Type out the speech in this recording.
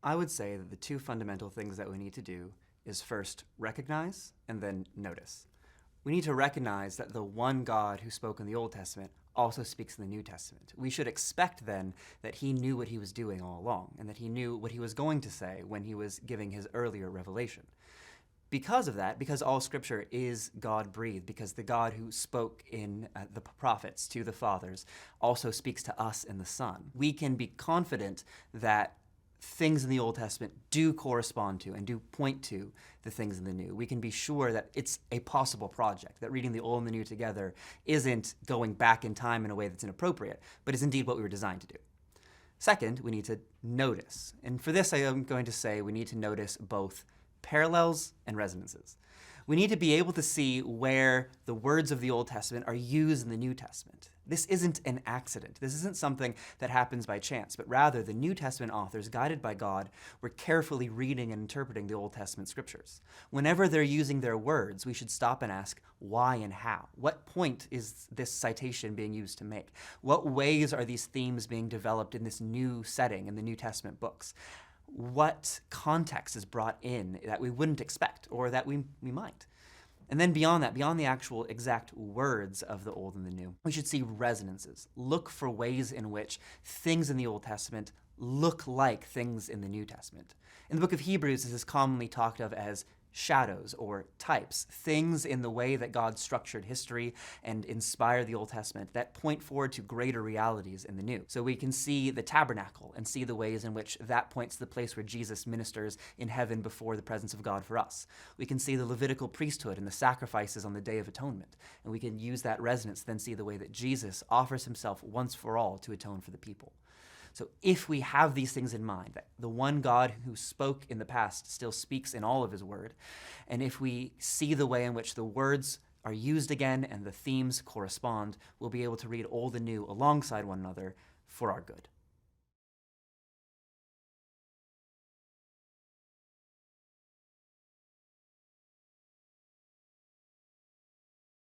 I would say that the two fundamental things that we need to do is first recognize and then notice. We need to recognize that the one God who spoke in the Old Testament also speaks in the New Testament. We should expect then that he knew what he was doing all along and that he knew what he was going to say when he was giving his earlier revelation. Because of that, because all Scripture is God-breathed, because the God who spoke in the prophets to the fathers also speaks to us in the Son, we can be confident that things in the Old Testament do correspond to and do point to the things in the New. We can be sure that it's a possible project, that reading the Old and the New together isn't going back in time in a way that's inappropriate, but is indeed what we were designed to do. Second, we need to notice. And for this, I am going to say we need to notice both parallels and resonances. We need to be able to see where the words of the Old Testament are used in the New Testament. This isn't an accident. This isn't something that happens by chance, but rather the New Testament authors, guided by God, were carefully reading and interpreting the Old Testament scriptures. Whenever they're using their words, we should stop and ask why and how. What point is this citation being used to make? What ways are these themes being developed in this new setting in the New Testament books? What context is brought in that we wouldn't expect or that we might? And then beyond that, beyond the actual exact words of the Old and the New, we should see resonances. Look for ways in which things in the Old Testament look like things in the New Testament. In the book of Hebrews, this is commonly talked of as shadows or types, things in the way that God structured history and inspired the Old Testament that point forward to greater realities in the New. So we can see the tabernacle and see the ways in which that points to the place where Jesus ministers in heaven before the presence of God for us. We can see the Levitical priesthood and the sacrifices on the Day of Atonement, and we can use that resonance to then see the way that Jesus offers himself once for all to atone for the people. So if we have these things in mind, that the one God who spoke in the past still speaks in all of his word, and if we see the way in which the words are used again and the themes correspond, we'll be able to read Old and New alongside one another for our good.